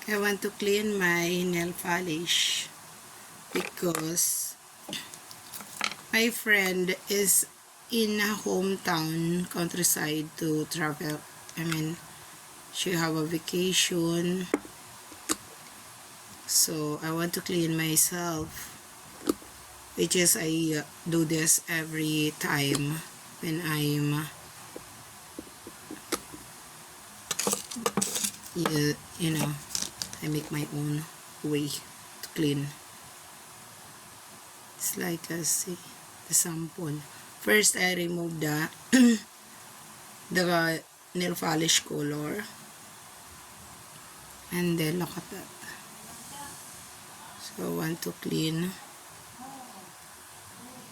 I want to clean my nail polish because my friend is in a hometown countryside to travel. She have a vacation, so I want to clean myself, which is I do this every time when I'm you know, I make my own way to clean. It's like the sample. First, I remove the the nail polish color, and then look at that. So I want to clean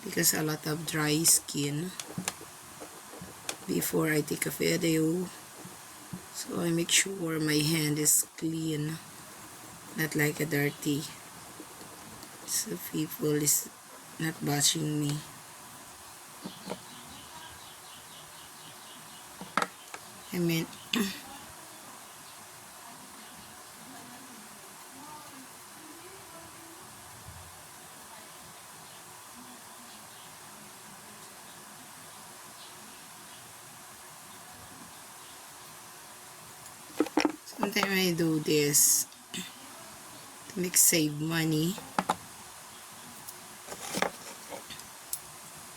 because a lot of dry skin before I take a video. So I make sure my hand is clean, not like a dirty, so people is not bashing me. Sometimes I do this to make save money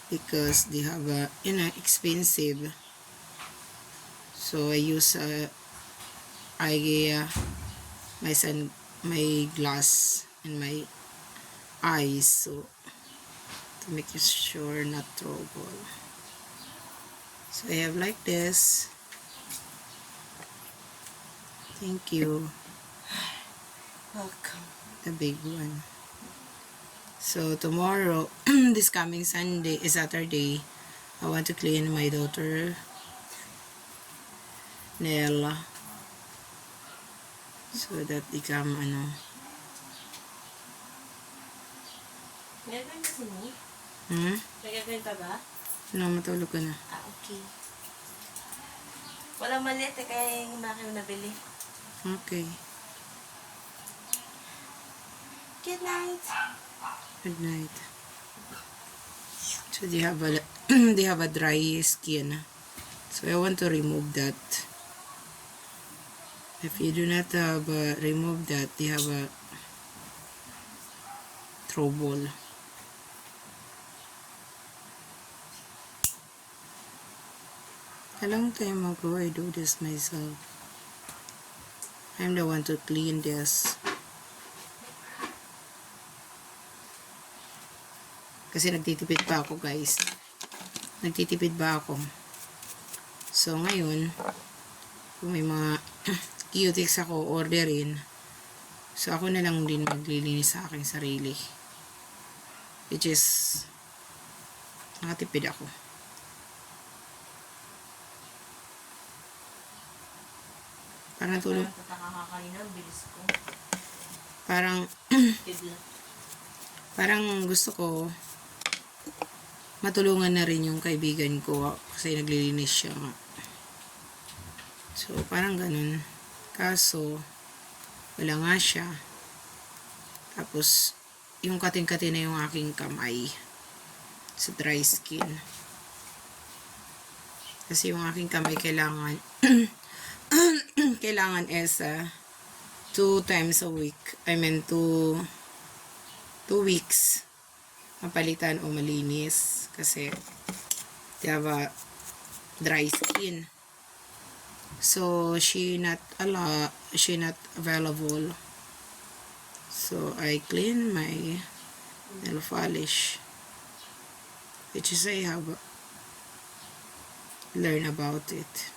because they have a expensive. So I use my glass in my eyes, so to make sure not trouble. So I have like this. Thank you. Welcome. The big one. So tomorrow, this coming Saturday, I want to clean my daughter nail so that become Nagagawin kasi mo? Nagagawin ka ba? No, matulog ka na. Okay. Walang maliit kaya yung makin nabili. Okay. Good night. Good night. So they have a they have a dry skin. So I want to remove that. If you do not have remove that, they have a trouble. A long time ago, I do this myself. I'm the one to clean this. Kasi nagtitipid pa ako, guys. Nagtitipid ba ako? So, ngayon, kung may mga cutics ako orderin, so ako na lang din maglilinis sa aking sarili. Which is, nakatipid ako. Parang tulog. Parang gusto ko matulungan na rin yung kaibigan ko kasi naglilinis siya nga. So, parang ganun. Kaso, wala nga siya. Tapos, yung kating-kati na yung aking kamay sa dry skin. Kasi yung aking kamay kailangan kailangan is 2 times a week. 2 weeks mapalitan o malinis kasi they have a dry skin. So she not available. So I clean my nail polish, which is I have learn about it.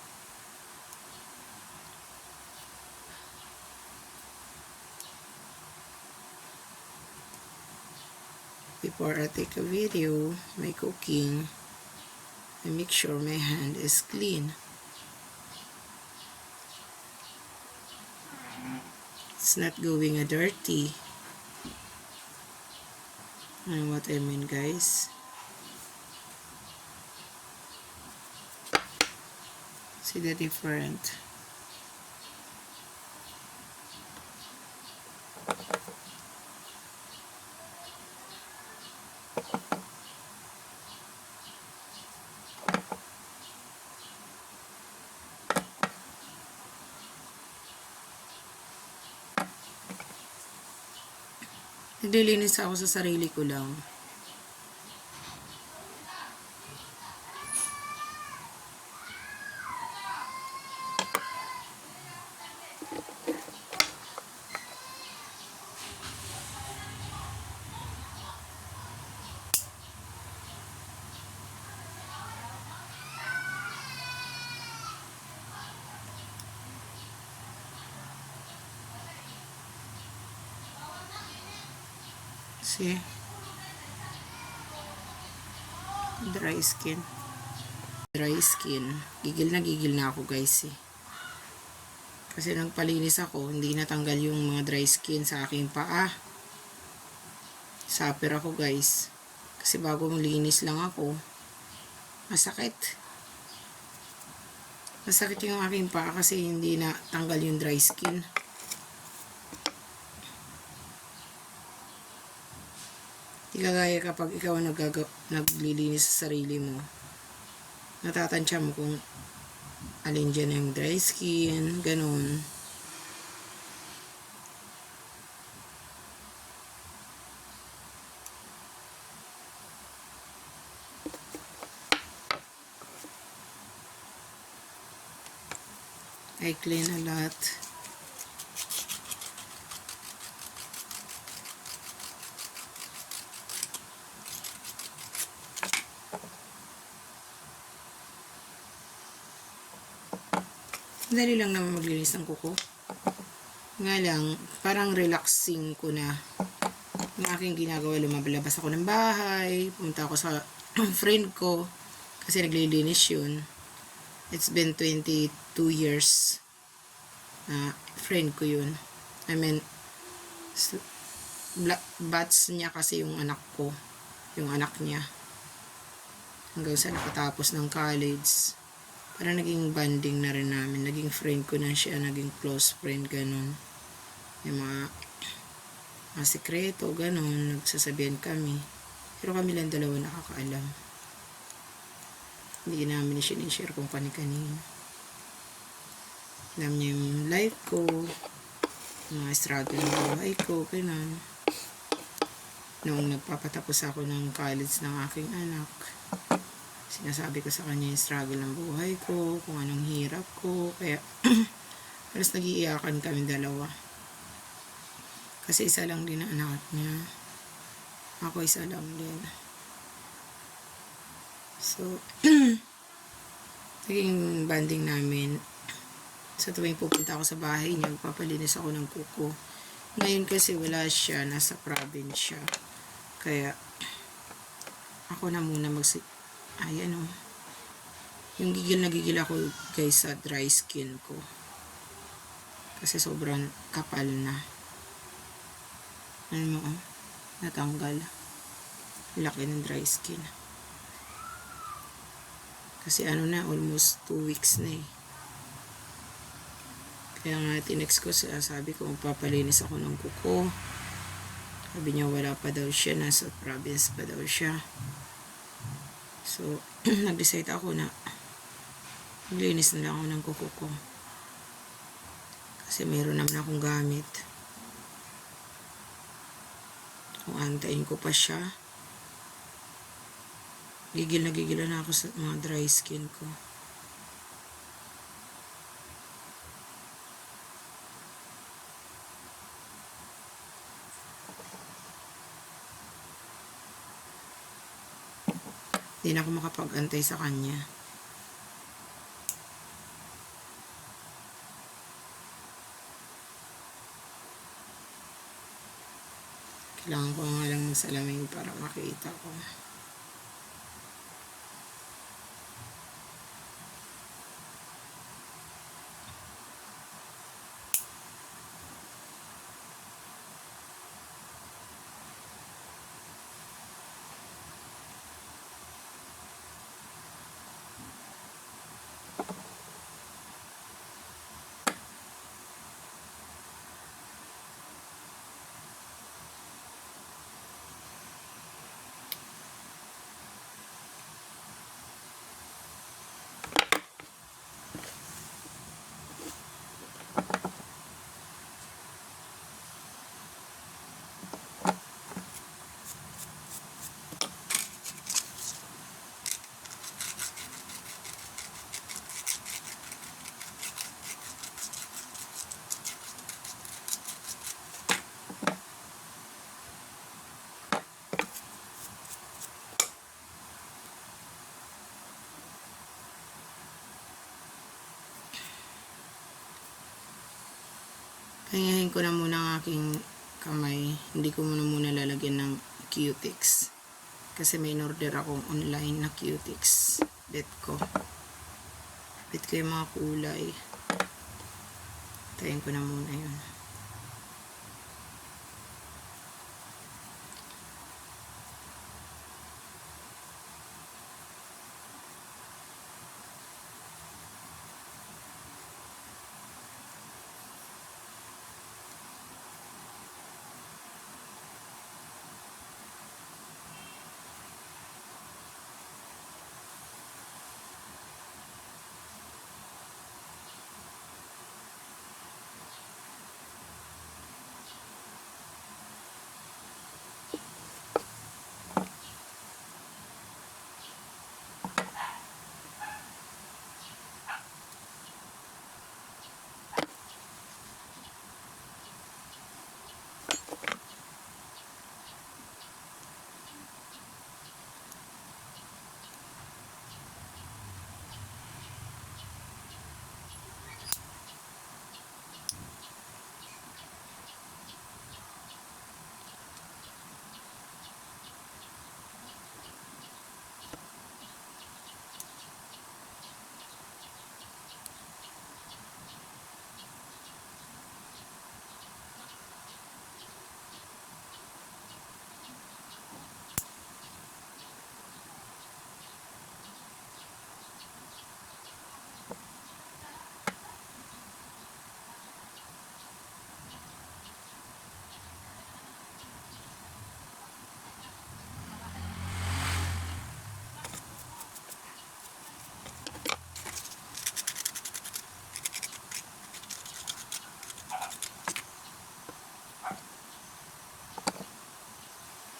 Before I take a video, my cooking, I make sure my hand is clean. It's not going dirty. And what I mean, guys. See the different. Naglilinis ako sa sarili ko lang. See? Dry skin. Dry skin. Gigil na ako guys eh. Kasi nang palinis ako, hindi natanggal yung mga dry skin sa aking paa. Suffer ako guys. Kasi bago linis lang ako, masakit. Masakit yung aking paa kasi hindi natanggal yung dry skin. Di kagaya kapag ikaw naglilinis sa sarili mo, natatansya mo kung alin dyan yung dry skin, ganun. I clean a lot. Dali lang naman maglinis ng kuko. Nga lang, parang relaxing ko na yung aking ginagawa. Lumabalabas ako ng bahay, pumunta ako sa friend ko kasi naglilinis yun. It's been 22 years na friend ko yun. I mean, batch niya kasi yung anak ko, yung anak niya. Hanggang sa nakatapos ng college. Parang naging bonding na rin namin. Naging friend ko na siya, naging close friend, ganun. May mga sikreto, ganun. Nagsasabihan kami. Pero kami lang dalawa nakakaalam. Hindi namin sinishare kung kani-kanino. Alam niya yung life ko, mga struggle ng buhay ko, ganun. Noong nagpapatapos ako ng college ng aking anak, sinasabi ko sa kanya yung struggle ng buhay ko, kung anong hirap ko, kaya halos nag-iiyakan kami dalawa. Kasi isa lang din ang anak niya. Ako isa lang din. So, naging banding namin. Sa tuwing pupunta ako sa bahay niya, magpapalinis ako ng kuko. Ngayon kasi wala siya, nasa probinsya. Kaya, ako na muna ayan o. Yung gigil na gigil ako guys sa dry skin ko. Kasi sobrang kapal na. Ano mo o? Natanggal. Laki ng dry skin. Kasi ano na, almost 2 weeks na eh. Kaya nga tinext ko siya, sabi ko magpapalinis ako ng kuko. Sabi niya wala pa daw siya, nasa province pa daw siya. So, nag-decide ako na maglinis na lang ako ng kuko ko. Kasi meron naman akong gamit. Kung antayin ko pa siya, gigil na ako sa mga dry skin ko. Hindi na ako makapag-antay sa kanya. Kailangan ko nga lang ng salamin para makita ko. Pahingahin ko na muna ang aking kamay. Hindi ko muna lalagyan ng Q-Tix. Kasi may in-order akong online na Q-Tix. Bet ko yung mga kulay. Tayin ko na muna yun.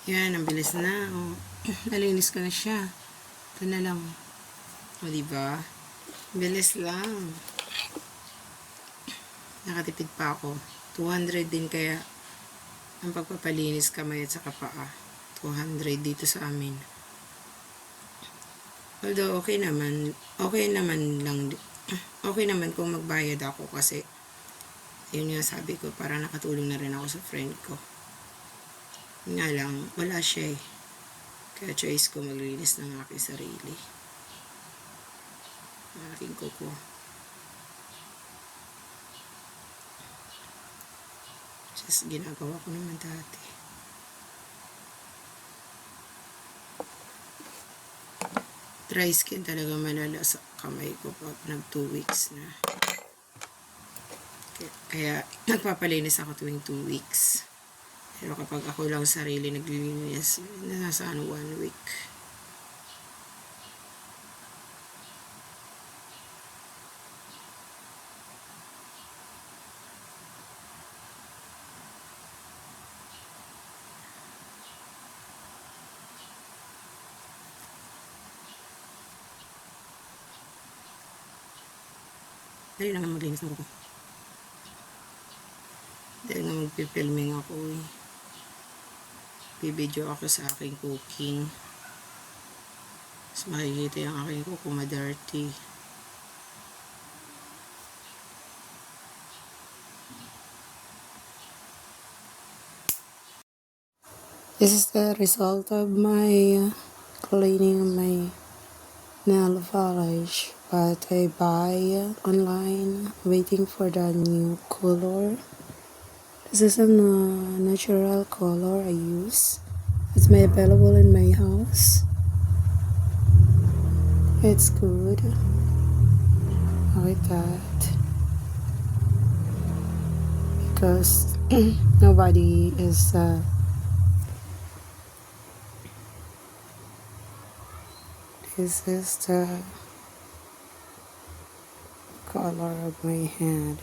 Yan, ang bilis na. Oh. Nalinis ko na siya. Ito na lang. O, diba? Bilis lang. Nakatipid pa ako. 200 din kaya ang pagpapalinis kamay at saka paa. 200 dito sa amin. Although, okay naman. Okay naman kung magbayad ako kasi yun nga sabi ko, para nakatulong na rin ako sa friend ko. Nga lang, wala siya eh. Kaya choice ko maglinis ng aking sarili. Ang aking kuko. Just ginagawa ko naman dati. Dry skin talaga malala sa kamay ko pag nag 2 weeks na. Kaya nagpapalinis ako tuwing 2 weeks. Pero kapag ako lang sarili naglilinis, nasa 1 week. Dali lang maglinis ng kuko. Dahil nga magpipilming ako eh. Bibidyo ako sa aking cooking. Mas makikita yung aking kuko ma-dirty. This is the result of my cleaning my nail polish. But I buy online, waiting for the new color. This is a natural color I use. It's available in my house. It's good. I like that. Because nobody is this is the color of my hand.